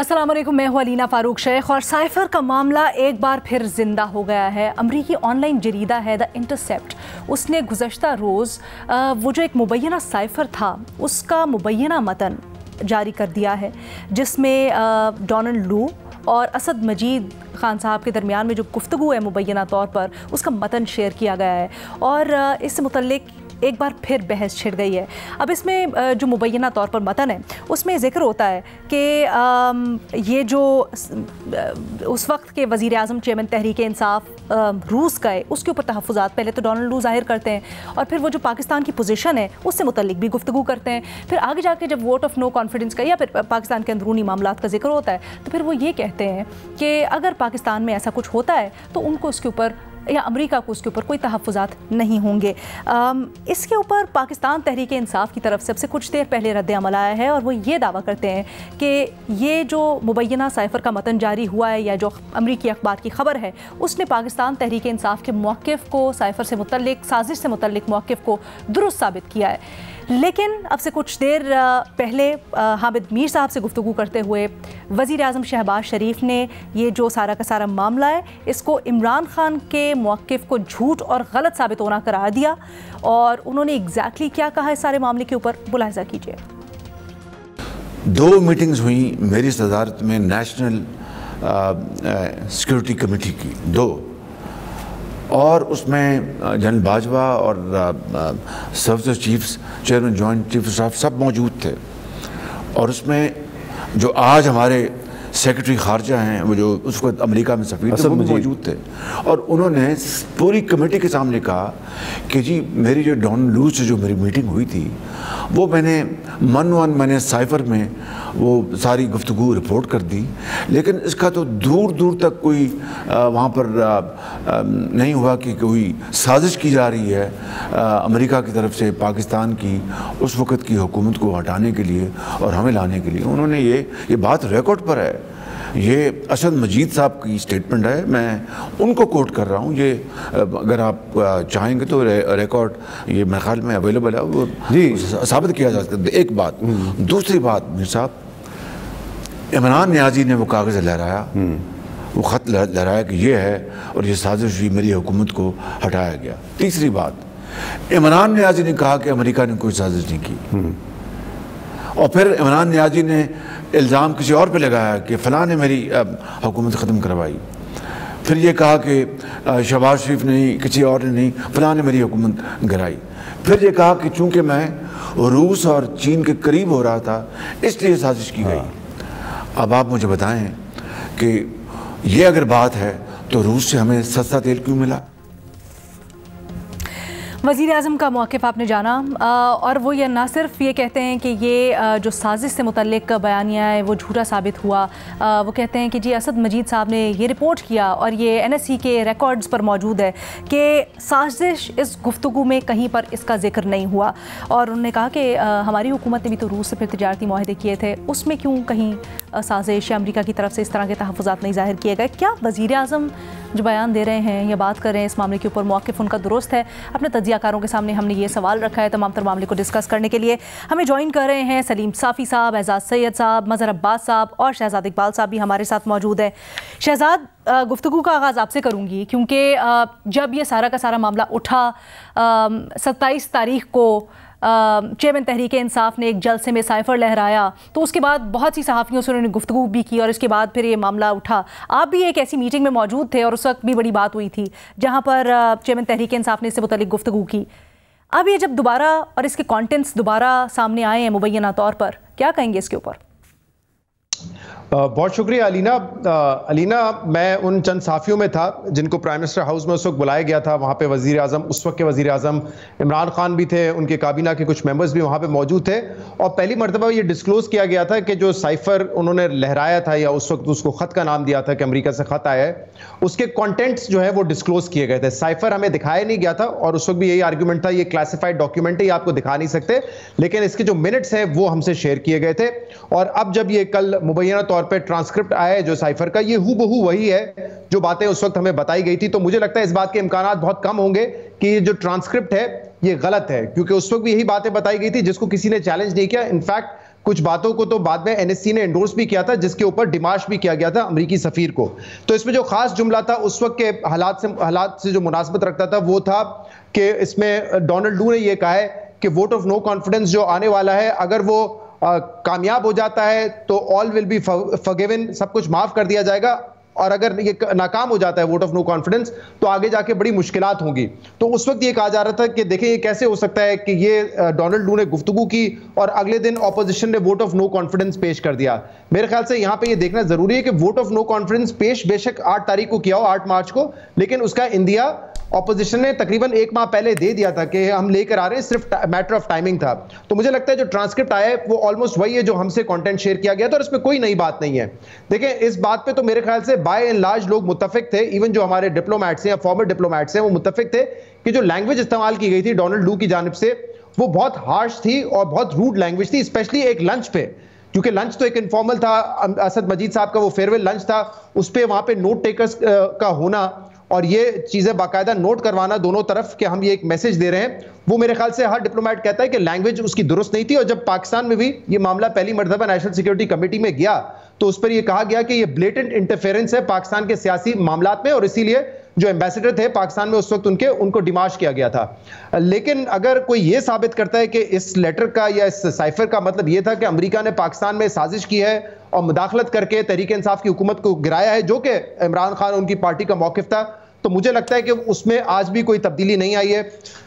अस्सलाम वालेकुम, मैं हूँ अलीना फ़ारूक शेख और साइफ़र का मामला एक बार फिर ज़िंदा हो गया है। अमरीकी ऑनलाइन जरीदा है द इंटरसेप्ट, उसने गुज़श्ता रोज़ वो जो एक मुबैना साइफ़र था उसका मुबैना मतन जारी कर दिया है, जिसमें डोनाल्ड लू और असद मजीद खान साहब के दरमियान में जो गुफ्तगू है मुबैना तौर पर उसका मतन शेयर किया गया है और इससे मुतल्लिक एक बार फिर बहस छिड़ गई है। अब इसमें जो मुबैना तौर पर मतन है उसमें ज़िक्र होता है कि ये जो उस वक्त के वज़ीर आज़म चेयरमैन तहरीक इंसाफ रूस गए उसके ऊपर तहफ़्फ़ुज़ात पहले तो डोनाल्ड लू ज़ाहिर करते हैं और फिर वो जो पाकिस्तान की पोजीशन है उससे मुतल्लिक भी गुफ्तगू करते हैं। फिर आगे जाके जब वोट ऑफ नो कॉन्फिडेंस का या फिर पाकिस्तान के अंदरूनी मामलात का जिक्र होता है तो फिर वो ये कहते हैं कि अगर पाकिस्तान में ऐसा कुछ होता है तो उनको उसके ऊपर या अमेरिका को उसके ऊपर कोई तहफ़्फ़ुज़ात नहीं होंगे। इसके ऊपर पाकिस्तान तहरीक इंसाफ की तरफ से कुछ देर पहले रद्द अमल आया है और वो ये दावा करते हैं कि ये जो मुबैना साइफ़र का मतन जारी हुआ है या जो अमरीकी अखबार की खबर है उसने पाकिस्तान तहरीक इंसाफ के मौक़िफ़ को साइफ़र से मुतल्लिक साजिश से मुतल्लिक मौक़िफ़ को दुरुस्त साबित किया है। लेकिन अब से कुछ देर पहले हामिद मीर साहब से गुफ्तगू करते हुए वज़ीर आज़म शहबाज शरीफ ने ये जो सारा का सारा मामला है इसको इमरान खान के मौक़िफ़ को झूठ और गलत साबित होना करार दिया और उन्होंने एग्जैक्टली क्या कहा इस सारे मामले के ऊपर मुलाहिज़ा कीजिए। 2 मीटिंग्स हुई मेरी सदारत में नेशनल सिक्योरिटी कमेटी की 2, और उसमें जनरल बाजवा और service chiefs chairman joint chief of staff सब मौजूद थे। और उसमें जो आज हमारे सेक्रेटरी खारजा हैं वो जो उस वक्त अमेरिका में सफ़ीर थे वो भी मौजूद थे और उन्होंने पूरी कमेटी के सामने कहा कि जी मेरी जो डोनाल्ड लू से जो मेरी मीटिंग हुई थी वो मैंने साइफ़र में वो सारी गुफ्तगू रिपोर्ट कर दी, लेकिन इसका तो दूर दूर तक कोई वहाँ पर नहीं हुआ कि कोई साजिश की जा रही है अमेरिका की तरफ से पाकिस्तान की उस वक़्त की हुकूमत को हटाने के लिए और हमें लाने के लिए। उन्होंने ये बात रिकॉर्ड पर है, ये असद मजीद साहब की स्टेटमेंट है, मैं उनको कोट कर रहा हूँ। ये अगर आप चाहेंगे तो रिकॉर्ड ये मेरे ख्याल में अवेलेबल है, वो जी साबित किया जा सकता है। एक बात। दूसरी बात, मीर साहब इमरान नियाज़ी ने वो कागज़ लहराया, वो ख़त लहराया कि ये है और ये साजिश हुई, मेरी हुकूमत को हटाया गया। तीसरी बात, इमरान नियाज़ी ने कहा कि अमेरिका ने कोई साजिश नहीं की और फिर इमरान नियाज़ी ने इल्ज़ाम किसी और पे लगाया कि फ़लाँ ने मेरी हुकूमत ख़त्म करवाई। फिर ये कहा कि शहबाज शरीफ ने नहीं, किसी और ने नहीं, फ़लाँ ने मेरी हुकूमत गिराई। फिर ये कहा कि चूँकि मैं रूस और चीन के करीब हो रहा था इसलिए साजिश की गई। अब आप मुझे बताएं कि ये अगर बात है तो रूस से हमें सस्ता तेल क्यों मिला? वज़ीर आज़म का मौक़िफ़ आपने जाना और वो ये ना सिर्फ ये कहते हैं कि ये जो साजिश से मुतल्लिक बयानिया है वो झूठा साबित हुआ, वो कहते हैं कि जी असद मजीद साहब ने ये रिपोर्ट किया और ये NSC के रिकॉर्ड्स पर मौजूद है कि साजिश इस गुफ्तगू में कहीं पर इसका जिक्र नहीं हुआ। और उन्होंने कहा कि हमारी हुकूमत ने भी तो रूस से फिर तिजारती माहदे किए थे, उसमें क्यों कहीं साजिश या अमरीका की तरफ से इस तरह के तहफ़्फ़ुज़ात नहीं ज़ाहिर किए गए। क्या वज़ीर आज़म जो बयान दे रहे हैं या बात कर रहे हैं इस मामले के ऊपर मौक़िफ़ उनका दुरुस्त है? अपने तज्ज़ियाकारों के सामने हमने ये सवाल रखा है। तमाम तर मामले को डिस्कस करने के लिए हमें ज्वाइन कर रहे हैं सलीम साफ़ी साहब, एजाज़ सैयद साहब, मज़हर अब्बास साहब और शहज़ाद इकबाल साहब भी हमारे साथ मौजूद है। शहज़ाद, गुफ्तगू का आगाज़ आपसे करूँगी क्योंकि जब ये सारा का सारा मामला उठा 27 तारीख को चेयरमैन तहरीक इंसाफ ने एक जलसे में साइफ़र लहराया तो उसके बाद बहुत सी सहाफ़ियों से उन्होंने गुफ्तगू भी की और इसके बाद फिर ये मामला उठा। आप भी एक ऐसी मीटिंग में मौजूद थे और उस वक्त भी बड़ी बात हुई थी जहाँ पर चेयरमैन तहरीक इंसाफ ने इससे मुतल्लिक गुफ्तगू की। अब ये जब दोबारा और इसके कॉन्टेंट्स दोबारा सामने आए हैं मुबैना तौर पर, क्या कहेंगे इसके ऊपर? बहुत शुक्रिया अलीना, मैं उन चंद साफियों में था जिनको प्राइम मिनिस्टर हाउस में उस वक्त बुलाया गया था। वहाँ पे वज़ीर आज़म, उस वक्त के वज़ीर आज़म इमरान खान भी थे, उनके काबीना के कुछ मेंबर्स भी वहाँ पे मौजूद थे और पहली मरतबा ये डिस्क्लोज़ किया गया था कि जो साइफ़र उन्होंने लहराया था या उस वक्त उसको ख़त का नाम दिया था कि अमेरिका से ख़त आया है, उसके कॉन्टेंट्स जो है वो डिस्क्लोज़ किए गए थे। साइफ़र हमें दिखाया नहीं गया था और उस वक्त भी यही आर्ग्यूमेंट था, ये क्लासिफाइड डॉक्यूमेंट है, ये आपको दिखा नहीं सकते, लेकिन इसके जो मिनट्स हैं वो हमसे शेयर किए गए थे। और अब जब ये कल मुबैना तौर पर ट्रांसक्रिप्ट आया है जो साइफर का, ये हूबहू वही है जो बातें उस वक्त हमें बताई गई थी। तो मुझे लगता है इस बात के इम्कानात बहुत कम होंगे कि ये जो ट्रांसक्रिप्ट है ये गलत है, क्योंकि उस वक्त भी यही बातें बताई गई थी जिसको किसी ने चैलेंज नहीं किया। इनफैक्ट कुछ बातों को तो बाद में एनएससी ने एंडोर्स भी किया था, जिसके ऊपर डिमाश भी किया गया था अमेरिकी सफीर को। तो इसमें जो खास जुमला था उस वक्त के हालात से जो मुनासबत रखता था वो था कि इसमें डोनाल्ड लू ने यह कहा है कि वोट ऑफ नो कॉन्फिडेंस जो आने वाला है, अगर वो कामयाब हो जाता है तो ऑल विल बी फॉरगिवन, सब कुछ माफ कर दिया जाएगा, और अगर ये नाकाम हो जाता है वोट ऑफ नो कॉन्फिडेंस तो आगे जाके बड़ी मुश्किलात होंगी। तो उस वक्त ये कहा जा रहा था कि देखें ये कैसे हो सकता है कि ये डोनाल्ड लू ने गुफ्तगू की और अगले दिन ऑपोजिशन ने वोट ऑफ नो कॉन्फिडेंस पेश कर दिया। मेरे ख्याल से यहाँ पे ये देखना जरूरी है कि वोट ऑफ नो कॉन्फिडेंस पेश बेशक 8 तारीख को किया हो, 8 मार्च को, लेकिन उसका इंदिया ऑपोजिशन ने तकरीबन 1 माह पहले दे दिया था कि हम लेकर आ रहे हैं, सिर्फ मैटर ऑफ टाइमिंग था। तो मुझे लगता है जो ट्रांसक्रिप्ट आया है वो ऑलमोस्ट वही है जो हमसे कंटेंट शेयर किया गया था, और इसमें कोई नई बात नहीं है। देखें इस बात पे तो मेरे ख्याल से बाय एंड लार्ज लोग मुत्तफिक थे, इवन जो हमारे डिप्लोमैट्स हैं या फॉर्मर डिप्लोमैट्स हैं वो मुत्तफिक थे कि जो लैंग्वेज इस्तेमाल की गई थी डोनाल्ड लू की जानिब से वो बहुत हार्श थी और बहुत रूड लैंग्वेज थी, स्पेशली एक लंच पे, क्योंकि लंच तो एक इनफॉर्मल था, असद मजीद साहब का वो फेयरवेल लंच था, उस पर वहां पे नोट टेकर्स का होना और ये चीजें बाकायदा नोट करवाना दोनों तरफ कि हम ये एक मैसेज दे रहे हैं, वो मेरे ख्याल से हर डिप्लोमेट कहता है कि लैंग्वेज उसकी दुरुस्त नहीं थी। और जब पाकिस्तान में भी ये मामला पहली मरतबा नेशनल सिक्योरिटी कमेटी में गया तो उस पर यह कहा गया कि ये ब्लेटेंट इंटरफेरेंस है पाकिस्तान के सियासी मामलात में, और इसीलिए जो एम्बेसडर थे पाकिस्तान में उस वक्त उनको डिमाश किया गया था। लेकिन अगर कोई ये साबित करता है कि इस लेटर का या इस साइफर का मतलब ये था कि अमेरिका ने पाकिस्तान में साजिश की है और मुदाखलत करके तहरीक इंसाफ की हुकूमत को गिराया है, जो कि इमरान खान उनकी पार्टी का मौकिफ था, तो मुझे लगता है कि उसमें आज भी कोई तब्दीली नहीं आई है।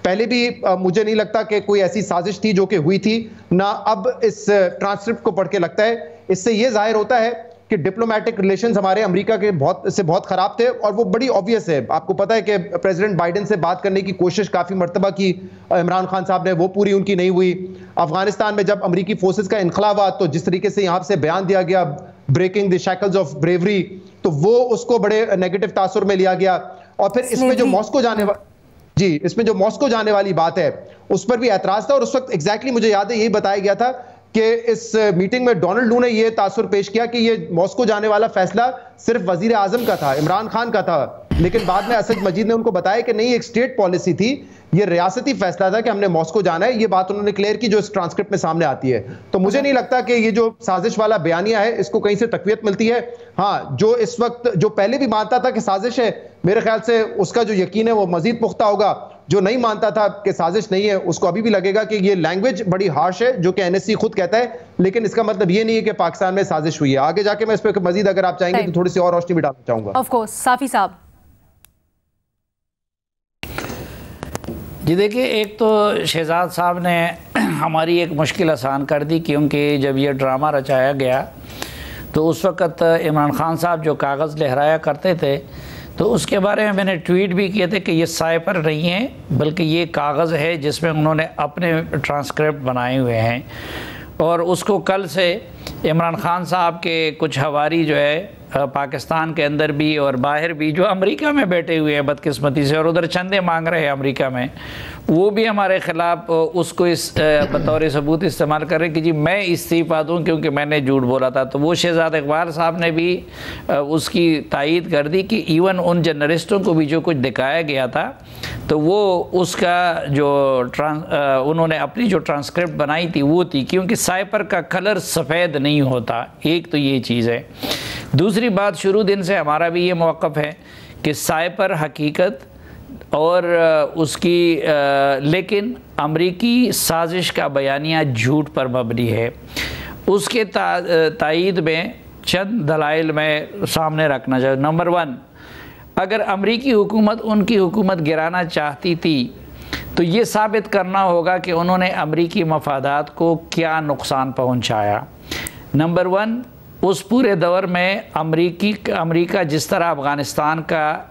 पहले भी मुझे नहीं लगता कि कोई ऐसी साजिश थी जो कि हुई थी, ना अब इस ट्रांसक्रिप्ट को पढ़ के लगता है। इससे यह जाहिर होता है कि डिप्लोमेटिक रिलेशंस हमारे अमेरिका के बहुत खराब थे, और वो बड़ी ऑब्वियस है। आपको पता है कि प्रेसिडेंट बाइडेन से बात करने की कोशिश काफी मर्तबा की इमरान खान साहब ने, वो पूरी उनकी नहीं हुई। अफगानिस्तान में जब अमेरिकी फोर्सेस का इनखला हुआ तो जिस तरीके से यहाँ से बयान दिया गया breaking the shackles of bravery, तो वो उसको बड़े नेगेटिव तासुर में लिया गया। और फिर इसमें जो मॉस्को जाने वाली बात है उस पर भी एतराज था, और उस वक्त एग्जैक्टली मुझे याद है यही बताया गया था कि इस मीटिंग में डोनाल्ड लू ने यह तासुर पेश किया कि ये मॉस्को जाने वाला फैसला सिर्फ वजीर आजम का था, इमरान खान का था, लेकिन बाद में असद मजीद ने उनको बताया कि नहीं, एक स्टेट पॉलिसी थी, ये रियासती फैसला था कि हमने मॉस्को जाना है। ये बात उन्होंने क्लियर की जो इस ट्रांसक्रिप्ट में सामने आती है। तो मुझे नहीं लगता कि ये जो साजिश वाला बयानिया है इसको कहीं से तकवीयत मिलती है। हाँ, जो इस वक्त जो पहले भी मानता था कि साजिश है, मेरे ख्याल से उसका जो यकीन है वो मजीद पुख्ता होगा। जो नहीं मानता था कि साजिश नहीं है उसको अभी भी लगेगा कि ये लैंग्वेज बड़ी हार्श है, जो कि एनएससी खुद कहता है, लेकिन इसका मतलब ये नहीं है कि पाकिस्तान में साजिश हुई है। आगे जाके मैं इस पर मजीद अगर आप चाहेंगे तो थोड़ी सी और रोशनी भी डालना चाहूंगा। ऑफ कोर्स साफी साहब। जी देखिए, एक तो शहजाद साहब ने हमारी एक मुश्किल आसान कर दी, क्योंकि जब ये ड्रामा रचाया गया तो उस वक़्त इमरान खान साहब जो कागज़ लहराया करते थे तो उसके बारे में मैंने ट्वीट भी किए थे कि ये साइपर नहीं है, बल्कि ये कागज़ है जिसमें उन्होंने अपने ट्रांसक्रिप्ट बनाए हुए हैं। और उसको कल से इमरान खान साहब के कुछ हवारी जो है पाकिस्तान के अंदर भी और बाहर भी, जो अमेरिका में बैठे हुए हैं बदकिस्मती से और उधर चंदे मांग रहे हैं अमेरिका में, वो भी हमारे ख़िलाफ़ उसको इस बतौर सबूत इस्तेमाल कर रहे हैं कि जी मैं इस्तीफ़ा दूँ क्योंकि मैंने झूठ बोला था। तो वो शहजाद इकबाल साहब ने भी उसकी तायीद कर दी कि इवन उन जर्नलिस्टों को भी जो कुछ दिखाया गया था तो वो उसका जो उन्होंने अपनी जो ट्रांसक्रिप्ट बनाई थी वो थी, क्योंकि साइपर का कलर सफ़ेद नहीं होता। एक तो ये चीज़ है। दूसरी बात, शुरू दिन से हमारा भी ये मौक़िफ़ है कि साइपर हकीकत और उसकी लेकिन अमरीकी साजिश का बयानिया झूठ पर मबनी है। उसके तायीद में चंद दलाइल में सामने रखना चाहिए। नंबर 1, अगर अमरीकी हुकूमत उनकी हुकूमत गिराना चाहती थी तो ये साबित करना होगा कि उन्होंने अमरीकी मफादात को क्या नुकसान पहुँचाया। नंबर 1, उस पूरे दौर में अमरीका जिस तरह अफ़गानिस्तान का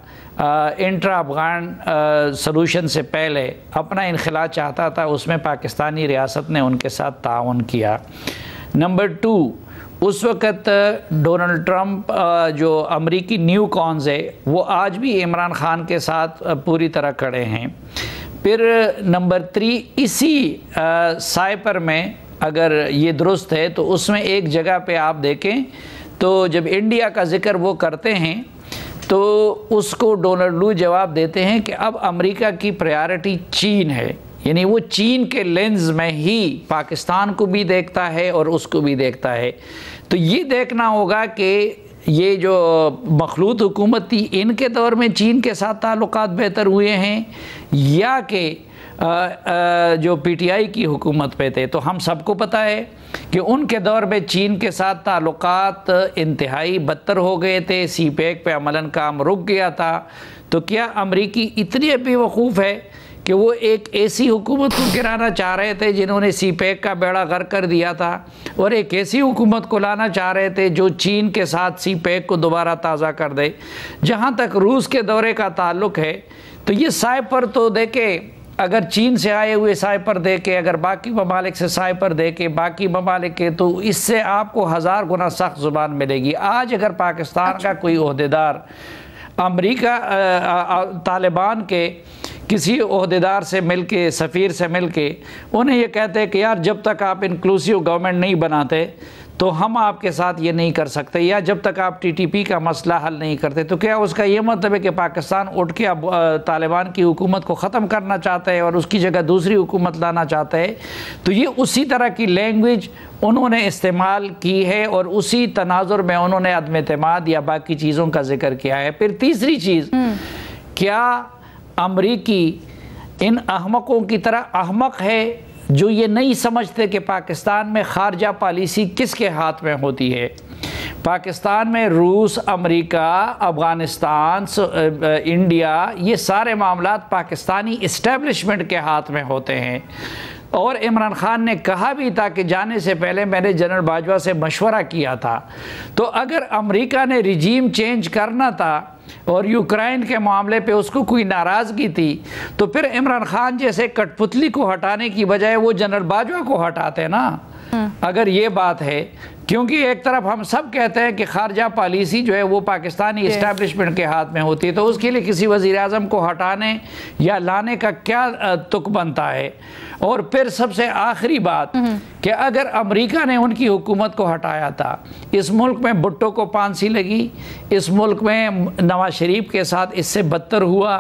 इंट्रा अफ़गान सलूशन से पहले अपना इनखला चाहता था, उसमें पाकिस्तानी रियासत ने उनके साथ ताउन किया। नंबर 2, उस वक़्त डोनाल्ड ट्रंप जो अमरीकी न्यू कॉन्स है वो आज भी इमरान खान के साथ पूरी तरह खड़े हैं। फिर नंबर 3, इसी साइपर में अगर ये दुरुस्त है तो उसमें एक जगह पे आप देखें तो जब इंडिया का ज़िक्र वो करते हैं तो उसको डोनाल्ड लू जवाब देते हैं कि अब अमेरिका की प्रायोरिटी चीन है। यानी वो चीन के लेंस में ही पाकिस्तान को भी देखता है और उसको भी देखता है। तो ये देखना होगा कि ये जो मखलूत हुकूमत थी, इनके दौर में चीन के साथ ताल्लुकात बेहतर हुए हैं या कि जो पीटीआई की हुकूमत पे थे। तो हम सबको पता है कि उनके दौर में चीन के साथ ताल्लुकात इंतहाई बदतर हो गए थे, सीपैक पे अमलन काम रुक गया था। तो क्या अमरीकी इतने बेवकूफ़ है कि वो एक ऐसी हुकूमत को गिराना चाह रहे थे जिन्होंने सीपैक का बेड़ा गर्क कर दिया था, और एक ऐसी हुकूमत को लाना चाह रहे थे जो चीन के साथ सीपैक को दोबारा ताज़ा कर दे। जहाँ तक रूस के दौरे का ताल्लुक़ है, तो ये साइपर तो देखे, अगर चीन से आए हुए साइपर दे के, अगर बाकी ममालिक से साइपर दे के, बाकी ममालिक के, तो इससे आपको 1000 गुना सख्त ज़ुबान मिलेगी। आज अगर पाकिस्तान का कोई ओहदेदार अमेरिका तालिबान के किसी ओहदेदार से मिल के, सफ़ीर से मिल के उन्हें ये कहते हैं कि यार जब तक आप इंक्लूसिव गवर्नमेंट नहीं बनाते तो हम आपके साथ ये नहीं कर सकते, या जब तक आप टीटीपी का मसला हल नहीं करते, तो क्या उसका ये मतलब है कि पाकिस्तान उठ के अब तालिबान की हुकूमत को ख़त्म करना चाहता है और उसकी जगह दूसरी हुकूमत लाना चाहता है? तो ये उसी तरह की लैंग्वेज उन्होंने इस्तेमाल की है और उसी तनाजुर में उन्होंने अदम एतमाद या बाकी चीज़ों का जिक्र किया है। फिर तीसरी चीज़, क्या अमरीकी इन अहमकों की तरह अहमक है जो ये नहीं समझते कि पाकिस्तान में खारजा पॉलिसी किसके हाथ में होती है? पाकिस्तान में रूस, अमेरिका, अफ़गानिस्तान, इंडिया, ये सारे मामलात पाकिस्तानी इस्टेब्लिशमेंट के हाथ में होते हैं। और इमरान खान ने कहा भी था कि जाने से पहले मैंने जनरल बाजवा से मशवरा किया था। तो अगर अमेरिका ने रिजीम चेंज करना था और यूक्रेन के मामले पे उसको कोई नाराज़गी थी, तो फिर इमरान खान जैसे कठपुतली को हटाने की बजाय वो जनरल बाजवा को हटाते ना। अगर ये बात है, क्योंकि एक तरफ हम सब कहते हैं कि खारजा पॉलिसी जो है वो पाकिस्तानी इस्टेब्लिशमेंट के हाथ में होती है, तो उसके लिए किसी वज़ीर आज़म को हटाने या लाने का क्या तुक बनता है? और फिर सबसे आखिरी बात कि अगर अमेरिका ने उनकी हुकूमत को हटाया था, इस मुल्क में भुट्टो को फांसी लगी, इस मुल्क में नवाज शरीफ के साथ इससे बदतर हुआ,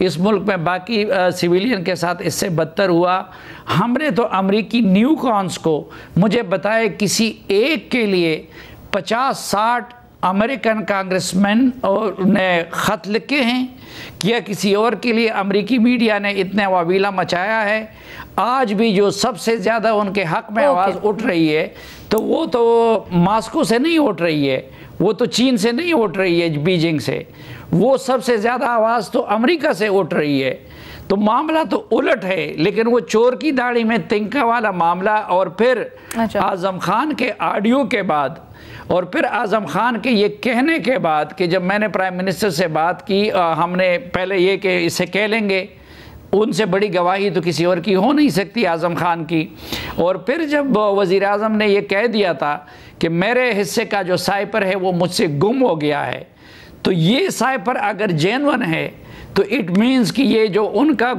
इस मुल्क में बाकी सिविलियन के साथ इससे बदतर हुआ। हमने तो अमरीकी न्यू कॉन्स को मुझे बताए किसी एक के लिए 50-60 अमेरिकन कांग्रेसमैन और ने ख़त लिखे हैं, क्या किसी और के लिए अमेरिकी मीडिया ने इतने वावीला मचाया है? आज भी जो सबसे ज़्यादा उनके हक़ में आवाज़ उठ रही है, तो वो तो मास्को से नहीं उठ रही है, वो तो चीन से नहीं उठ रही है, बीजिंग से। वो सबसे ज़्यादा आवाज़ तो अमेरिका से उठ रही है। तो मामला तो उलट है, लेकिन वो चोर की दाढ़ी में तिनका वाला मामला, और फिर आज़म खान के ऑडियो के बाद, और फिर आज़म खान के ये कहने के बाद कि जब मैंने प्राइम मिनिस्टर से बात की, हमने पहले ये कि इसे कह लेंगे, उनसे बड़ी गवाही तो किसी और की हो नहीं सकती आज़म खान की। और फिर जब वज़ीर आज़म ने ये कह दिया था कि मेरे हिस्से का जो साइपर है वो मुझसे गुम हो गया है, तो ये साइपर अगर जेन्युइन है तो इट मीन्स कि ये जो उनका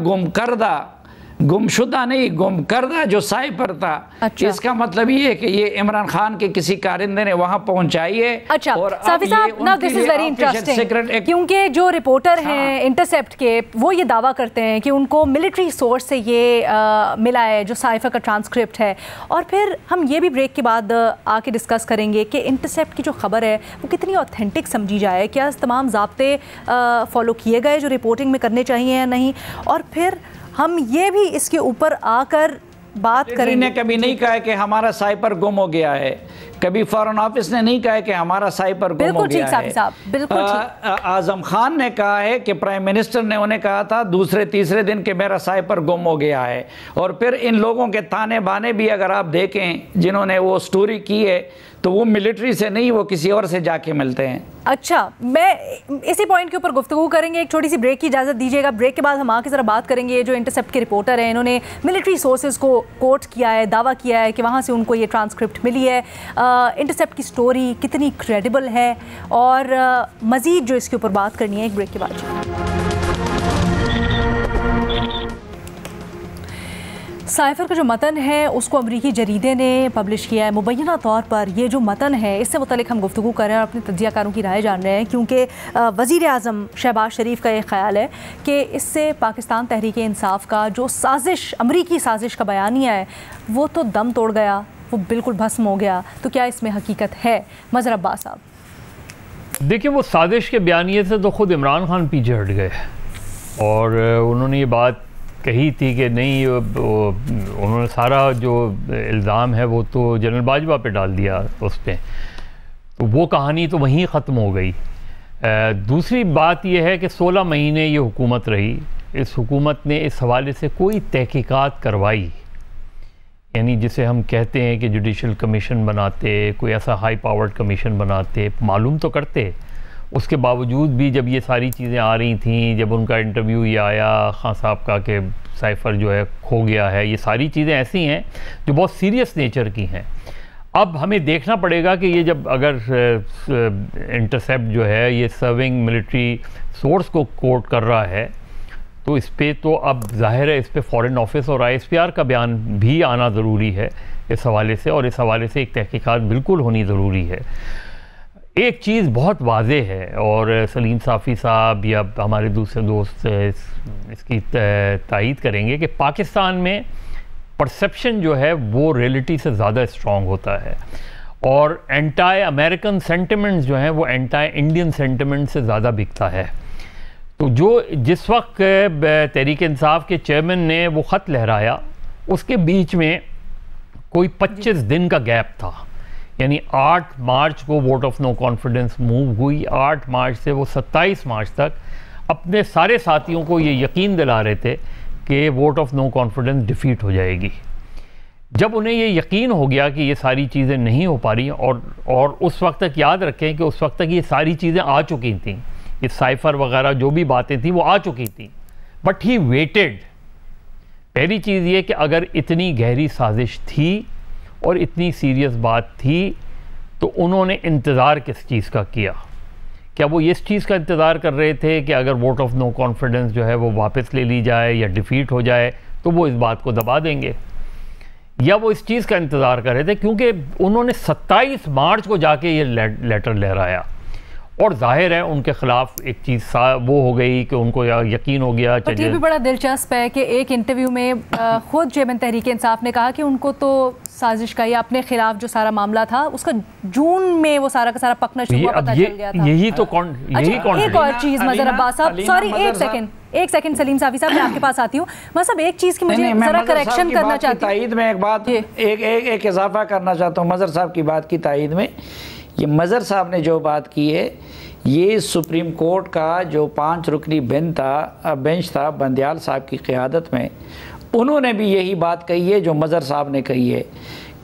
गुमशुदा नहीं, गुमकर्दा जो साइपर था, इसका मतलब ये है कि ये इमरान खान के किसी कारिंदे ने वहां पहुंचाई है। अच्छा साफी साहब, now this is very interesting, क्योंकि जो रिपोर्टर हैं इंटरसेप्ट के, वो ये दावा करते हैं कि उनको मिलिट्री सोर्स से ये मिला है जो साइफर का ट्रांसक्रिप्ट है। और फिर हम ये भी ब्रेक के बाद आके डिस्कस करेंगे कि इंटरसेप्ट की जो खबर है वो कितनी ऑथेंटिक समझी जाए, क्या तमाम ज़ाब्ते फॉलो किए गए जो रिपोर्टिंग में करने चाहिए या नहीं। और फिर हम ये भी इसके ऊपर आकर बात करेंगे। ने कभी नहीं कहा है कि हमारा साइपर गुम हो गया है, कभी फॉरेन ऑफिस ने नहीं कहा है कि हमारा साइपर गुम हो गया है। बिल्कुल आज़म खान ने कहा है कि प्राइम मिनिस्टर ने उन्हें कहा था दूसरे तीसरे दिन कि मेरा साइपर गुम हो गया है। और फिर इन लोगों के ताने बाने भी अगर आप देखें जिन्होंने वो स्टोरी की है, तो वो मिलिट्री से नहीं, वो किसी और से जाके मिलते हैं। अच्छा, मैं इसी पॉइंट के ऊपर गुफ्तगू करेंगे। एक छोटी सी ब्रेक की इजाज़त दीजिएगा। ब्रेक के बाद हम आके ज़रा बात करेंगे। जो इंटरसेप्ट के रिपोर्टर हैं, इन्होंने मिलिट्री सोर्सेज को कोट किया है, दावा किया है कि वहाँ से उनको ये ट्रांसक्रिप्ट मिली है। इंटरसेप्ट की स्टोरी कितनी क्रेडिबल है, और मज़ीद जो इसके ऊपर बात करनी है एक ब्रेक के बाद। साइफर का जो मतन है उसको अमरीकी जरीदे ने पब्लिश किया है। मुबैना तौर पर ये जो मतन है इससे मुतल्लिक हम गुफ्तगू कर रहे हैं और अपने तज्ज़ियाकारों की राय जान रहे हैं, क्योंकि वज़ीर आज़म शहबाज शरीफ का ये ख्याल है कि इससे पाकिस्तान तहरीक इंसाफ का जो साजिश, अमरीकी साजिश का बयानिया है, वो तो दम तोड़ गया, वो बिल्कुल भस्म हो गया। तो क्या इसमें हकीकत है? मज़हर अब्बास साहब। देखिए, वो साजिश के बयानिए से तो ख़ुद इमरान खान पीछे हट गए और उन्होंने ये बात कही थी कि नहीं, उन्होंने सारा जो इल्ज़ाम है वो तो जनरल बाजवा पे डाल दिया उस पर, तो वो कहानी तो वहीं ख़त्म हो गई। दूसरी बात यह है कि 16 महीने ये हुकूमत रही, इस हुकूमत ने इस हवाले से कोई तहकीकात करवाई, यानी जिसे हम कहते हैं कि जुडिशल कमीशन बनाते, कोई ऐसा हाई पावर्ड कमीशन बनाते, मालूम तो करते। उसके बावजूद भी जब ये सारी चीज़ें आ रही थीं, जब उनका इंटरव्यू ये आया खान साहब का कि साइफ़र जो है खो गया है, ये सारी चीज़ें ऐसी हैं जो बहुत सीरियस नेचर की हैं। अब हमें देखना पड़ेगा कि ये जब अगर इंटरसेप्ट जो है ये सर्विंग मिलिट्री सोर्स को कोट कर रहा है, तो इस पर तो अब जाहिर है इस पर फ़ॉरेन ऑफिस और ISPR का बयान भी आना ज़रूरी है इस हवाले से, और इस हवाले से एक तहकीकात बिल्कुल होनी ज़रूरी है। एक चीज़ बहुत वाज़ेह है और सलीम साफ़ी साहब या हमारे दूसरे दोस्त इसकी तायीद करेंगे कि पाकिस्तान में परसेप्शन जो है वो रियलिटी से ज़्यादा स्ट्रॉन्ग होता है और एंटी अमेरिकन सेंटिमेंट्स जो हैं वो एंटी इंडियन सेंटिमेंट से ज़्यादा बिकता है। तो जो जिस वक्त तहरीक इंसाफ के चेयरमैन ने वो ख़त लहराया, उसके बीच में कोई 25 दिन का गैप था, यानी 8 मार्च को vote of no confidence move हुई। 8 मार्च से वो 27 मार्च तक अपने सारे साथियों को ये यकीन दिला रहे थे कि vote of no confidence defeat हो जाएगी। जब उन्हें ये यकीन हो गया कि ये सारी चीज़ें नहीं हो पा रही, और उस वक्त तक याद रखें कि उस वक्त तक ये सारी चीज़ें आ चुकी थी, ये साइफ़र वगैरह जो भी बातें थी वो आ चुकी थी, बट ही वेटेड। पहली चीज़ ये कि अगर इतनी गहरी साजिश थी और इतनी सीरियस बात थी तो उन्होंने इंतज़ार किस चीज़ का किया? क्या वो इस चीज़ का इंतज़ार कर रहे थे कि अगर वोट ऑफ नो कॉन्फिडेंस जो है वो वापस ले ली जाए या डिफ़ीट हो जाए तो वो इस बात को दबा देंगे, या वो इस चीज़ का इंतज़ार कर रहे थे क्योंकि उन्होंने 27 मार्च को जाके ये लेटर लहराया और जाहिर है उनके ख़िलाफ़ एक चीज़ वो हो गई कि उनको यकीन हो गया। ये भी बड़ा दिलचस्प है कि एक इंटरव्यू में खुद चेयरमैन तहरीक इंसाफ ने कहा कि उनको तो साजिश का या अपने खिलाफ जो सारा मामला था उसका जून में वो सारा का सारा पकना शुरू हुआ, पता चल गया था। यही तो एक और चीज़ मज़हर अब्बास साहब, सॉरी एक सेकंड सलीम साफ़ी साहब, मैं आपके पास आती हूँ। मतलब एक चीज़ की मुझे ज़रा करेक्शन करना चाहती हूँ, तायीद में एक बात, एक इजाफा करना चाहता हूँ मज़हर साहब की बात की तायीद में। ये मज़हर साहब ने जो बात की है, ये सुप्रीम कोर्ट का जो 5 रुकनी बेंच था बंदयाल साहब की क़ियादत में, उन्होंने भी यही बात कही है जो मज़हर साहब ने कही है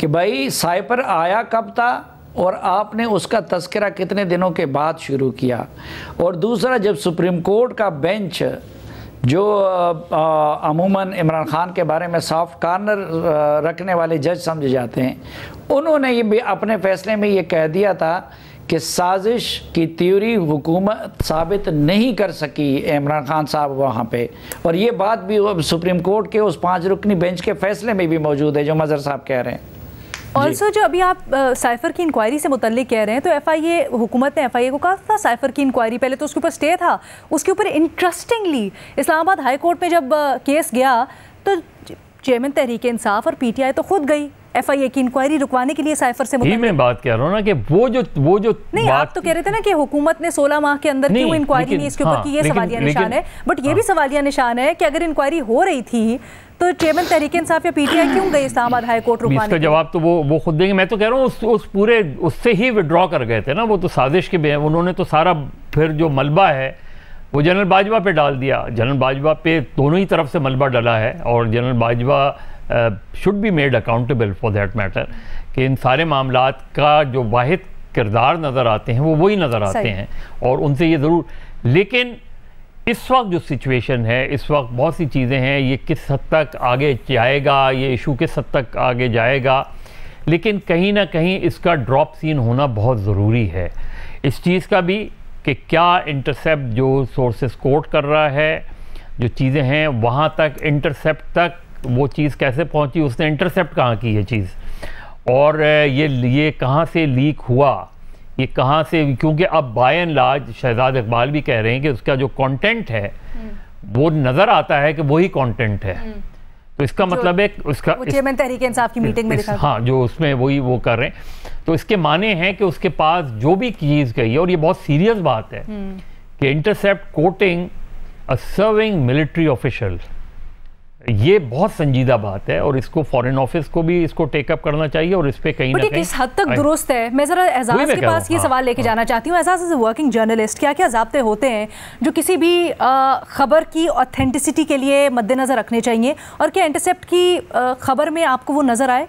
कि भाई साइफ़र आया कब था और आपने उसका तज़किरा कितने दिनों के बाद शुरू किया। और दूसरा, जब सुप्रीम कोर्ट का बेंच जो अमूमन इमरान खान के बारे में सॉफ्ट कॉर्नर रखने वाले जज समझे जाते हैं, उन्होंने ये भी अपने फ़ैसले में ये कह दिया था कि साजिश की थ्योरी हुकूमत साबित नहीं कर सकी इमरान खान साहब वहाँ पे, और ये बात भी सुप्रीम कोर्ट के उस 5 रुकनी बेंच के फ़ैसले में भी मौजूद है जो मज़हर साहब कह रहे हैं। ऑल्सो जो अभी आप साइफ़र की इंक्वायरी से मुतल्लिक कह रहे हैं, तो FIA हुकूमत ने FIA को कहा था साइफ़र की इंक्वायरी, पहले तो उसके ऊपर स्टे था, उसके ऊपर इंटरेस्टिंगली इस्लामाबाद हाई कोर्ट में जब केस गया तो चेयरमैन तहरीक इंसाफ और PTI तो खुद गई FIA की इंक्वायरी रुकवाने के लिए साइफ़र से मुतल्लिक। मैं बात कह रहा हूँ ना कि वो जो नहीं, आप तो कह रहे थे ना कि हुकूमत ने 16 माह के अंदर क्यों इंक्वायरी नहीं इसके ऊपर की, ये सवालिया निशान है। बट ये भी सवालिया निशान है कि अगर इंक्वायरी हो रही थी तो चेयरमैन तहरीक इंसाफ या PTI क्यों गई इस्लामाबाद हाई कोर्ट रुकवाने? इसका जवाब तो वो खुद देंगे। मैं तो कह रहा हूँ उस पूरे उससे ही विड्रॉ कर गए थे ना, वो तो साजिश के उन्होंने तो सारा फिर जो मलबा है वो जनरल बाजवा पे डाल दिया। जनरल बाजवा पे दोनों ही तरफ से मलबा डला है और general Bajwa should be made accountable for that matter कि इन सारे मामलात का जो वाहिद किरदार नज़र आते हैं वो वही नज़र आते हैं और उनसे ये ज़रूर। लेकिन इस वक्त जो सिचुएशन है, इस वक्त बहुत सी चीज़ें हैं, ये किस हद तक आगे जाएगा, ये इशू किस हद तक आगे जाएगा, लेकिन कहीं ना कहीं इसका ड्रॉप सीन होना बहुत ज़रूरी है। इस चीज़ का भी कि क्या इंटरसेप्ट जो सोर्सेस कोट कर रहा है, जो चीज़ें हैं वहाँ तक इंटरसेप्ट तक वो चीज़ कैसे पहुंची, उसने इंटरसेप्ट कहाँ की ये चीज़, और ये कहाँ से लीक हुआ, ये कहाँ से, क्योंकि अब by and large Shahzad Iqbal भी कह रहे हैं कि उसका जो कंटेंट है वो नज़र आता है कि वही कंटेंट है। तो इसका मतलब है उसका चेयरमैन तहरीक इंसाफ की मीटिंग में दिखा, हाँ, जो उसमें वही वो कर रहे हैं। तो इसके माने हैं कि उसके पास जो भी चीज़ गई है, और ये बहुत सीरियस बात है कि इंटरसेप्ट कोटिंग अ सर्विंग मिलिट्री ऑफिशियल, ये बहुत संजीदा बात है और इसको फॉरेन ऑफिस को भी इसको टेकअप करना चाहिए और इस पे कहीं ना कहीं किस हद तक दुरुस्त है। मैं जरा एजाज के पास ये सवाल लेके जाना चाहती हूँ। Ejaz is a working journalist, क्या क्या ज़ाब्ते होते हैं जो किसी भी खबर की ऑथेंटिसिटी के लिए मद्देनजर रखने चाहिए, और क्या इंटरसेप्ट की खबर में आपको वो नजर आए?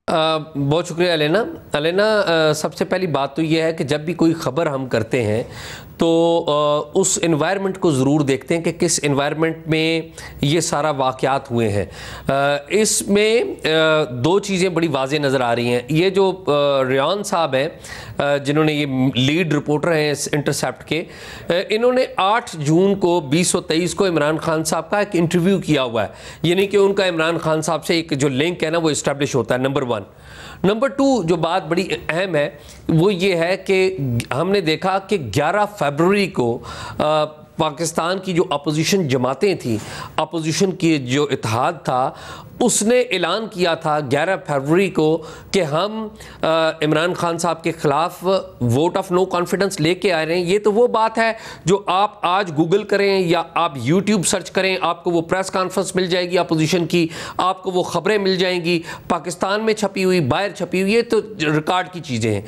बहुत शुक्रिया अलेना। सबसे पहली बात तो यह है कि जब भी कोई ख़बर हम करते हैं तो उस एनवायरनमेंट को ज़रूर देखते हैं कि किस एनवायरनमेंट में ये सारा वाक़यात हुए हैं। इसमें दो चीज़ें बड़ी वाज़े नज़र आ रही हैं। ये जो रियान साहब हैं जिन्होंने ये लीड रिपोर्टर हैं इस इंटरसेप्ट के, इन्होंने 8 जून को 2023 को इमरान खान साहब का एक इंटरव्यू किया हुआ है, यानी कि उनका इमरान खान साहब से एक जो लिंक है ना वो इस्टेब्लिश होता है, नंबर 1। नंबर 2 जो बात बड़ी अहम है वो ये है कि हमने देखा कि 11 फरवरी को पाकिस्तान की जो अपोजिशन जमातें थी, अपोजिशन की जो इत्तेहाद था, उसने ऐलान किया था 11 फरवरी को कि हम इमरान खान साहब के ख़िलाफ़ वोट ऑफ नो कॉन्फिडेंस लेके आ रहे हैं। ये तो वो बात है जो आप आज गूगल करें या आप यूट्यूब सर्च करें, आपको वो प्रेस कॉन्फ्रेंस मिल जाएगी अपोजिशन की, आपको वो ख़बरें मिल जाएंगी, पाकिस्तान में छपी हुई, बाहर छपी हुई, ये तो रिकॉर्ड की चीज़ें हैं।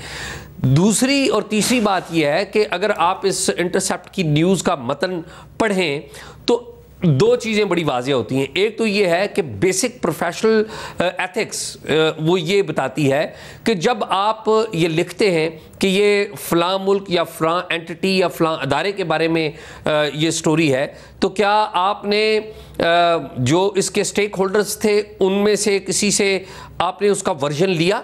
दूसरी और तीसरी बात यह है कि अगर आप इस इंटरसेप्ट की न्यूज़ का मतन पढ़ें तो दो चीज़ें बड़ी वाज़ेह होती हैं। एक तो ये है कि बेसिक प्रोफेशनल एथिक्स वो ये बताती है कि जब आप ये लिखते हैं कि ये फ़लाँ मुल्क या फ़लाँ एंटिटी या फ़लाँ अदारे के बारे में ये स्टोरी है, तो क्या आपने जो इसके स्टेक होल्डर्स थे उनमें से किसी से आपने उसका वर्जन लिया?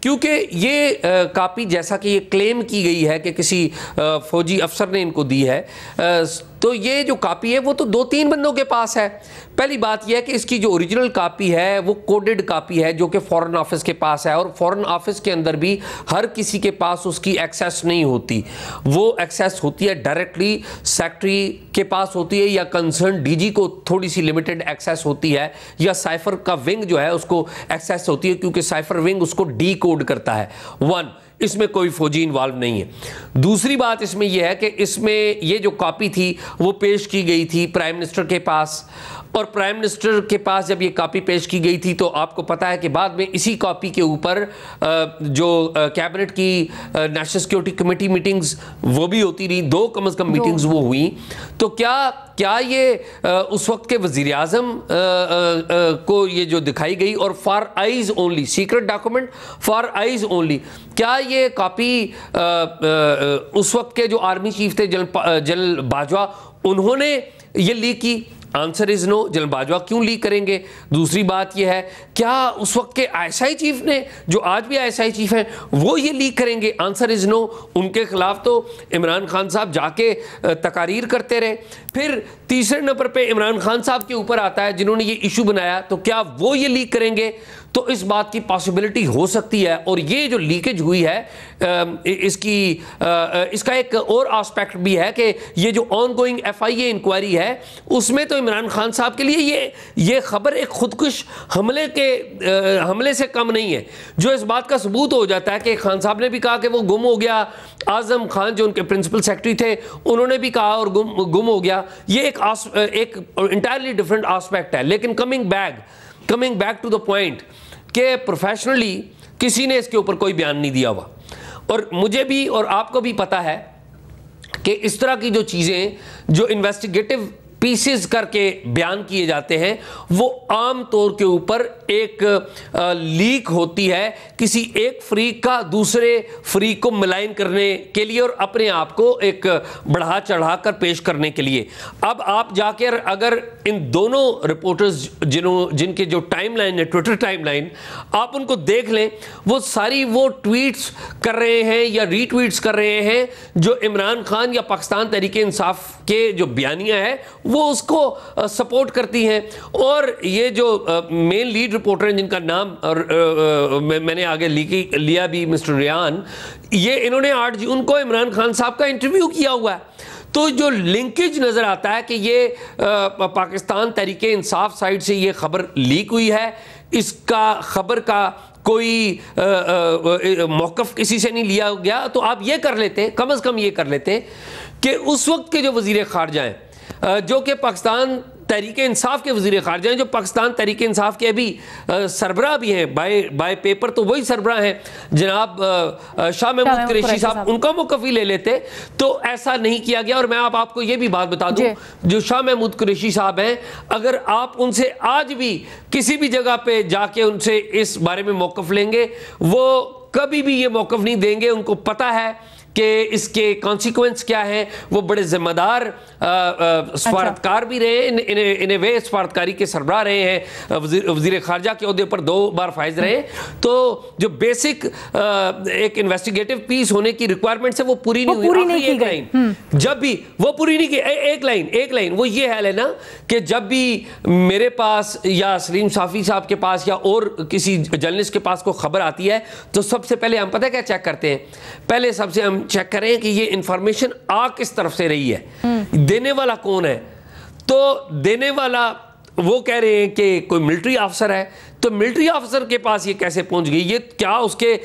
क्योंकि ये कापी जैसा कि ये क्लेम की गई है कि किसी फ़ौजी अफसर ने इनको दी है, तो ये जो कापी है वो तो 2-3 बंदों के पास है। पहली बात यह है कि इसकी जो ओरिजिनल कापी है वो कोडेड कापी है जो कि फ़ॉरेन ऑफिस के पास है, और फ़ॉरेन ऑफिस के अंदर भी हर किसी के पास उसकी एक्सेस नहीं होती। वो एक्सेस होती है डायरेक्टली सेक्रेटरी के पास होती है, या कंसर्न डीजी को थोड़ी सी लिमिटेड एक्सेस होती है, या साइफर का विंग जो है उसको एक्सेस होती है, क्योंकि साइफर विंग उसको डी कोड करता है। 1, इसमें कोई फौजी इन्वॉल्व नहीं है। दूसरी बात इसमें यह है कि इसमें ये जो कॉपी थी वो पेश की गई थी प्राइम मिनिस्टर के पास, और प्राइम मिनिस्टर के पास जब ये कॉपी पेश की गई थी तो आपको पता है कि बाद में इसी कॉपी के ऊपर जो कैबिनेट की नेशनल सिक्योरिटी कमेटी मीटिंग्स वो भी होती रही, 2 कम से कम मीटिंग्स वो हुई। तो क्या ये उस वक्त के वज़ीर आज़म को ये जो दिखाई गई, और for eyes only, secret document for eyes only, क्या ये कॉपी उस वक्त के जो आर्मी चीफ थे जनरल बाजवा, उन्होंने ये लीक की? Answer is no. General Bajwa क्यों लीक करेंगे? दूसरी बात यह है, क्या उस वक्त के आईएसआई चीफ ने, जो आज भी आईएसआई चीफ हैं, वो ये लीक करेंगे? Answer is no. उनके खिलाफ तो इमरान खान साहब जाके तकारीर करते रहे। फिर तीसरे नंबर पे इमरान खान साहब के ऊपर आता है जिन्होंने ये इशू बनाया, तो क्या वो ये लीक करेंगे? तो इस बात की पॉसिबिलिटी हो सकती है। और ये जो लीकेज हुई है इसका एक और एस्पेक्ट भी है कि ये जो ऑनगोइंग एफआईए इंक्वायरी है उसमें तो इमरान खान साहब के लिए ये खबर एक खुदकुश हमले से कम नहीं है, जो इस बात का सबूत हो जाता है कि खान साहब ने भी कहा कि वो गुम हो गया, आजम खान जो उनके प्रिंसिपल सेक्रेटरी थे उन्होंने भी कहा और गुम हो गया। ये एक इंटायरली डिफरेंट एस्पेक्ट है। लेकिन coming back to the point कि प्रोफेशनली किसी ने इसके ऊपर कोई बयान नहीं दिया हुआ, और मुझे भी और आपको भी पता है कि इस तरह की जो चीज़ें जो इन्वेस्टिगेटिव पीसेस करके बयान किए जाते हैं वो आम तौर के ऊपर एक लीक होती है किसी एक फ्रीक का दूसरे फ्रीक को मिलाइन करने के लिए और अपने आप को एक बढ़ा चढ़ा कर पेश करने के लिए। अब आप जाकर अगर इन दोनों रिपोर्टर्स जिनके जो टाइमलाइन है, ट्विटर टाइमलाइन, आप उनको देख लें, वो सारी वो ट्वीट्स कर रहे हैं या रीट्वीट्स कर रहे हैं जो इमरान खान या पाकिस्तान तहरीक इंसाफ के जो बयानियां है वो उसको सपोर्ट करती हैं। और ये जो मेन लीड रिपोर्टर हैं जिनका नाम और मैंने आगे लिया भी, मिस्टर रियान, ये इन्होंने 8 जून को इमरान खान साहब का इंटरव्यू किया हुआ है। तो जो लिंकेज नज़र आता है कि ये पाकिस्तान तहरीक इंसाफ साइड से ये खबर लीक हुई है, इसका खबर का कोई मौक़िफ़ किसी से नहीं लिया गया, तो आप ये कर लेते, कम अज़ कम ये कर लेते कि उस वक्त के जो वज़ीर ख़ारजा हैं, जो कि पाकिस्तान तहरीक इंसाफ के वज़ीर ख़ारजा हैं, जो पाकिस्तान तहरीक इंसाफ के अभी सरबराह भी हैं, बाय पेपर तो वही सरबराह हैं जनाब शाह महमूद कुरैशी साहब, उनका मौक़िफ़ ही ले लेते। तो ऐसा नहीं किया गया। और मैं आपको ये भी बात बता दूं, जो शाह महमूद कुरैशी साहब हैं, अगर आप उनसे आज भी किसी भी जगह पे जाके उनसे इस बारे में मौक़िफ़ लेंगे, वो कभी भी ये मौक़िफ़ नहीं देंगे। उनको पता है कि इसके कॉन्सिक्वेंस क्या हैं। वो बड़े जिम्मेदार सफारतकार भी रहे, इन वे सफारतकारी के सरबराह रहे हैं, वज़ीर ख़ारजा के ओहदे पर 2 बार फाइज रहे। तो जो बेसिक एक इन्वेस्टिगेटिव पीस होने की रिक्वायरमेंट्स है वो पूरी नहीं हुई। एक लाइन जब भी वो पूरी नहीं की, एक लाइन वो ये है ना कि जब भी मेरे पास या सलीम साफ़ी साहब के पास या और किसी जर्नलिस्ट के पास कोई खबर आती है, तो सबसे पहले हम पता है क्या चेक करते हैं, पहले सबसे हम चेक करें कि ये इंफॉर्मेशन आ किस तरफ से रही है, देने वाला कौन है। तो देने वाला वो कह रहे हैं कि कोई मिलिट्री ऑफिसर है, तो मिलिट्री ऑफिसर के पास ये कैसे पहुंच गई, ये क्या उसके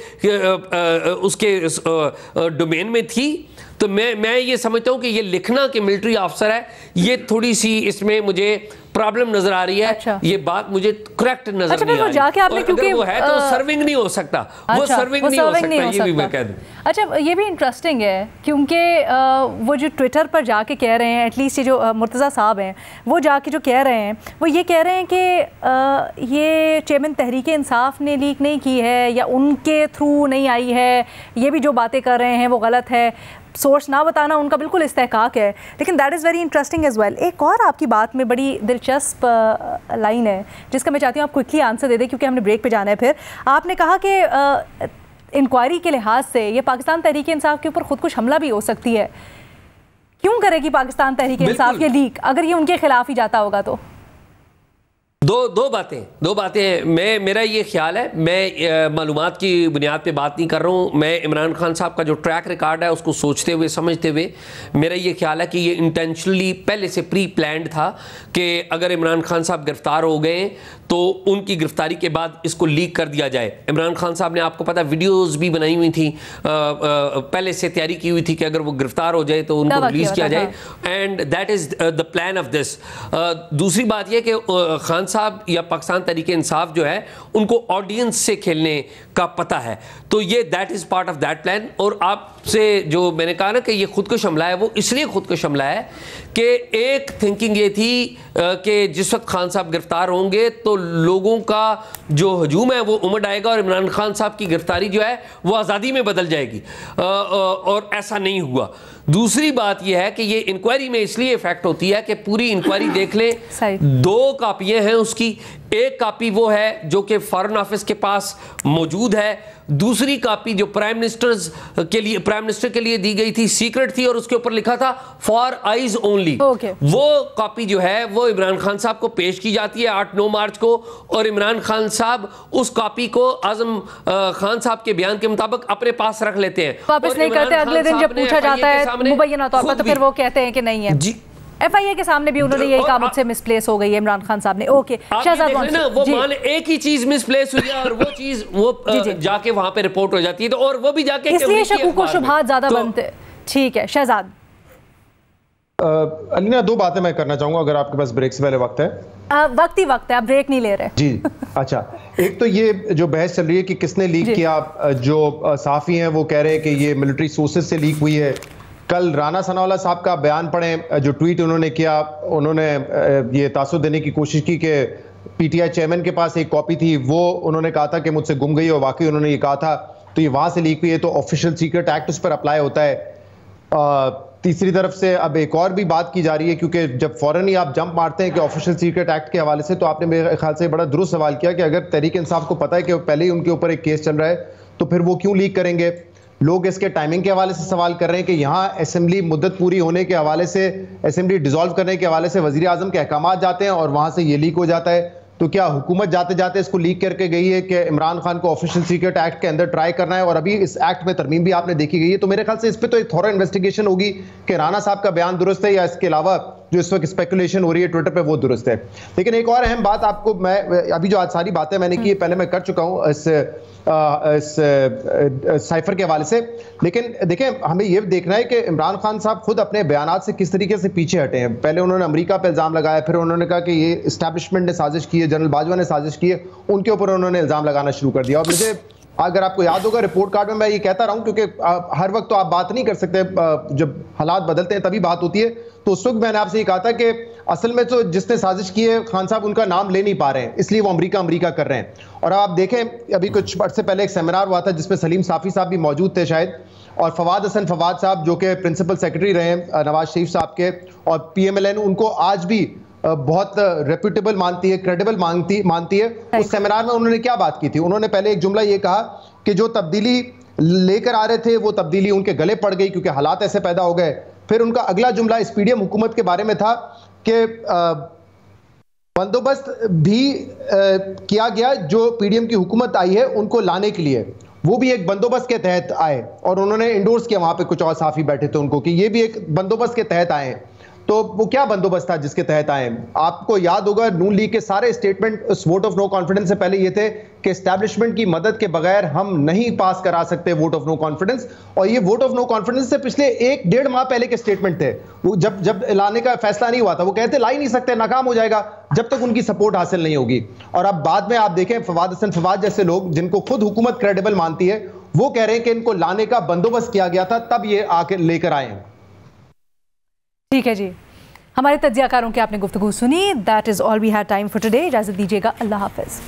डोमेन में थी। तो मैं ये समझता हूं कि ये लिखना कि मिलिट्री ऑफिसर है, ये थोड़ी सी इसमें मुझे प्रॉब्लम नजर आ रही है। अच्छा। ये बात मुझे करेक्ट नजर नहीं आ रही। जाके आपने क्योंकि वो है तो सर्विंग नहीं हो सकता, वो सर्विंग नहीं हो सकता, ये भी मैं कह दूं। अच्छा, ये भी इंटरेस्टिंग है क्योंकि वो जो ट्विटर पर जाके कह रहे हैं, एटलीस्ट ये जो मुर्तज़ा साहब हैं, वो जाके जो कह रहे हैं, वो ये कह रहे हैं कि ये चेयरमैन तहरीक इंसाफ ने लीक नहीं की है या उनके थ्रू नहीं आई है, ये भी जो बातें कर रहे हैं वो गलत है, सोर्स ना बताना उनका बिल्कुल इस्तेहकाक है। लेकिन that is very interesting as well. एक और आपकी बात में बड़ी दिलचस्प लाइन है जिसका मैं चाहती हूँ आप क्विकली आंसर दे दें क्योंकि हमने ब्रेक पे जाना है। फिर आपने कहा कि इंक्वायरी के लिहाज से ये पाकिस्तान तहरीक इंसाफ के ऊपर खुदकुश हमला भी हो सकती है। क्यों करेगी पाकिस्तान तहरीक इंसाफ ये लीक अगर ये उनके खिलाफ ही जाता होगा तो? दो बातें मेरा ये ख्याल है, मैं मालूमात की बुनियाद पे बात नहीं कर रहा हूँ। मैं इमरान खान साहब का जो ट्रैक रिकॉर्ड है उसको सोचते हुए समझते हुए मेरा ये ख्याल है कि ये इंटेंशनली पहले से प्री प्लान्ड था कि अगर इमरान खान साहब गिरफ्तार हो गए तो उनकी गिरफ्तारी के बाद इसको लीक कर दिया जाए। इमरान खान साहब ने आपको पता वीडियोज़ भी बनाई हुई थी, पहले से तैयारी की हुई थी कि अगर वो गिरफ्तार हो जाए तो उनको रिलीज़ किया जाए, and that is the plan of this. दूसरी बात यह कि खान साहब या पाकिस्तान तहरीक इंसाफ जो है उनको ऑडियंस से खेलने का पता है, तो ये that is part of that plan. और आपसे जो मैंने कहा ना कि ये खुदकुश हमला है, वो इसलिए खुदकुश हमला है कि एक थिंकिंग ये थी कि जिस वक्त खान साहब गिरफ्तार होंगे तो लोगों का जो हजूम है वो उमड़ आएगा और इमरान खान साहब की गिरफ्तारी जो है वो आज़ादी में बदल जाएगी, और ऐसा नहीं हुआ। दूसरी बात यह है कि ये इंक्वायरी में इसलिए इफेक्ट होती है कि पूरी इंक्वायरी देख लें, 2 कापियां हैं उसकी। एक कापी वो है जो कि फॉरेन ऑफिस के पास मौजूद है, दूसरी कापी जो प्राइम मिनिस्टर के लिए दी गई थी, सीक्रेट थी और उसके ऊपर लिखा था फॉर आइज ओनली। वो कापी जो है वो इमरान खान साहब को पेश की जाती है 8-9 मार्च को, और इमरान खान साहब उस कापी को आजम खान साहब के बयान के मुताबिक अपने पास रख लेते हैं, वापस नहीं करते। अगले दिन जब पूछा जाता है मुबैना तौर पर तो फिर वो कहते हैं कि नहीं है जी। FIA के सामने भी उन्होंने यही कहा मुझसे मिसप्लेस हो गई है इमरान खान साहब ने। ओके शहजाद वो मान एक ही चीज मिसप्लेस हुई है और वो चीज वो जाके वहां पे रिपोर्ट हो जाती है, तो और वो भी जाके इसलिए शकूक व शुबहात ज्यादा बनते। ठीक है शहजाद। अलीना 2 बातें मैं करना चाहूंगा अगर आपके पास ब्रेक से पहले वक्त है। वक्त ही वक्त है, आप ब्रेक नहीं ले रहे जी। अच्छा, एक तो ये जो बहस चल रही है कि किसने लीक किया, जो साफी हैं वो कह रहे हैं कि ये मिलिट्री सोर्सेज से लीक हुई है। कल राना सनाउल्लाह साहब का बयान पढ़ें, जो ट्वीट उन्होंने किया, उन्होंने ये तासुर देने की कोशिश की कि PTI चेयरमैन के पास एक कॉपी थी, वो उन्होंने कहा था कि मुझसे गुम गई और वाकई उन्होंने ये कहा था, तो ये वहाँ से लीक हुई है, तो ऑफिशियल सीक्रेट एक्ट उस पर अप्लाई होता है। तीसरी तरफ से अब एक और भी बात की जा रही है, क्योंकि जब फौरन ही आप जंप मारते हैं कि ऑफिशियल सीक्रेट एक्ट के हवाले से, तो आपने मेरे ख्याल से बड़ा दुरुस्त सवाल किया कि अगर तहरीक इंसाफ को पता है कि पहले ही उनके ऊपर एक केस चल रहा है तो फिर वो क्यों लीक करेंगे। लोग इसके टाइमिंग के हवाले से सवाल कर रहे हैं कि यहाँ असेंबली मुद्दत पूरी होने के हवाले से, असेंबली डिसॉल्व करने के हवाले से वज़ीर आज़म के अहकामात जाते हैं और वहाँ से ये लीक हो जाता है। तो क्या हुकूमत जाते जाते इसको लीक करके गई है कि इमरान खान को ऑफिशियल सीक्रेट एक्ट के अंदर ट्राई करना है, और अभी इस एक्ट में तरमीम भी आपने देखी गई है। तो मेरे ख्याल से इस पर तो एक थोड़ा इन्वेस्टिगेशन होगी कि राना साहब का बयान दुरुस्त है या इसके अलावा जो इस वक्त स्पेकुलेशन हो रही है ट्विटर पे वो दुरुस्त है। लेकिन एक और अहम बात आपको मैं अभी जो आज सारी बातें मैंने की पहले मैं कर चुका हूँ इस साइफर के हवाले से, लेकिन देखें हमें ये देखना है कि इमरान खान साहब खुद अपने बयानात से किस तरीके से पीछे हटे हैं। पहले उन्होंने अमेरिका पर इल्ज़ाम लगाया, फिर उन्होंने कहा कि ये इस्टेब्लिशमेंट ने साजिश की है, जनरल बाजवा ने साजिश की है, उनके ऊपर उन्होंने इल्ज़ाम लगाना शुरू कर दिया। और मुझे अगर आपको याद होगा रिपोर्ट कार्ड में मैं ये कहता रहा हूं, क्योंकि हर वक्त तो आप बात नहीं कर सकते, जब हालात बदलते हैं तभी बात होती है। तो उस वक्त मैंने आपसे ये कहा था कि असल में तो जिसने साजिश की है खान साहब उनका नाम ले नहीं पा रहे हैं, इसलिए वो अमेरिका कर रहे हैं। और आप देखें अभी कुछ अर्से पहले एक सेमिनार हुआ था जिसमें सलीम साफ़ी साहब भी मौजूद थे शायद, और फवाद हसन फवाद साहब जो कि प्रिंसिपल सेक्रेटरी रहे हैं नवाज शरीफ साहब के, और PMLN उनको आज भी बहुत रेप्यूटेबल मानती है, क्रेडिबल मानती है। उस सेमिनार में उन्होंने क्या बात की थी? उन्होंने पहले एक जुमला ये कहा कि जो तब्दीली लेकर आ रहे थे वो तब्दीली उनके गले पड़ गई क्योंकि हालात ऐसे पैदा हो गए। फिर उनका अगला जुमला इस PDM हुकूमत के बारे में था कि बंदोबस्त भी किया गया, जो PDM की हुकूमत आई है उनको लाने के लिए, वो भी एक बंदोबस्त के तहत आए, और उन्होंने इंडोर्स किया वहां पे कुछ और साफी बैठे थे उनको कि ये भी एक बंदोबस्त के तहत आए हैं। तो वो क्या बंदोबस्त था जिसके तहत आए? आपको याद होगा नून लीग के सारे स्टेटमेंट उस वोट ऑफ नो कॉन्फिडेंस से पहले ये थे कि एस्टैब्लिशमेंट की मदद के बगैर हम नहीं पास करा सकते वोट ऑफ नो कॉन्फिडेंस। और ये वोट ऑफ नो कॉन्फिडेंस से पिछले 1-1.5 माह पहले के स्टेटमेंट थे। वो जब लाने का फैसला नहीं हुआ था वो कहते ला ही नहीं सकते, नाकाम हो जाएगा जब तक उनकी सपोर्ट हासिल नहीं होगी। और अब बाद में आप देखें फवाद हसन फवाद जैसे लोग जिनको खुद हुकूमत क्रेडिबल मानती है वो कह रहे हैं कि इनको लाने का बंदोबस्त किया गया था, तब ये आके लेकर आए हैं। ठीक है जी, हमारे तज्जियाकारों की आपने गुफ्तगू सुनी। That is all we have time for today. इजाज़त दीजिएगा, अल्लाह हाफ़िज़।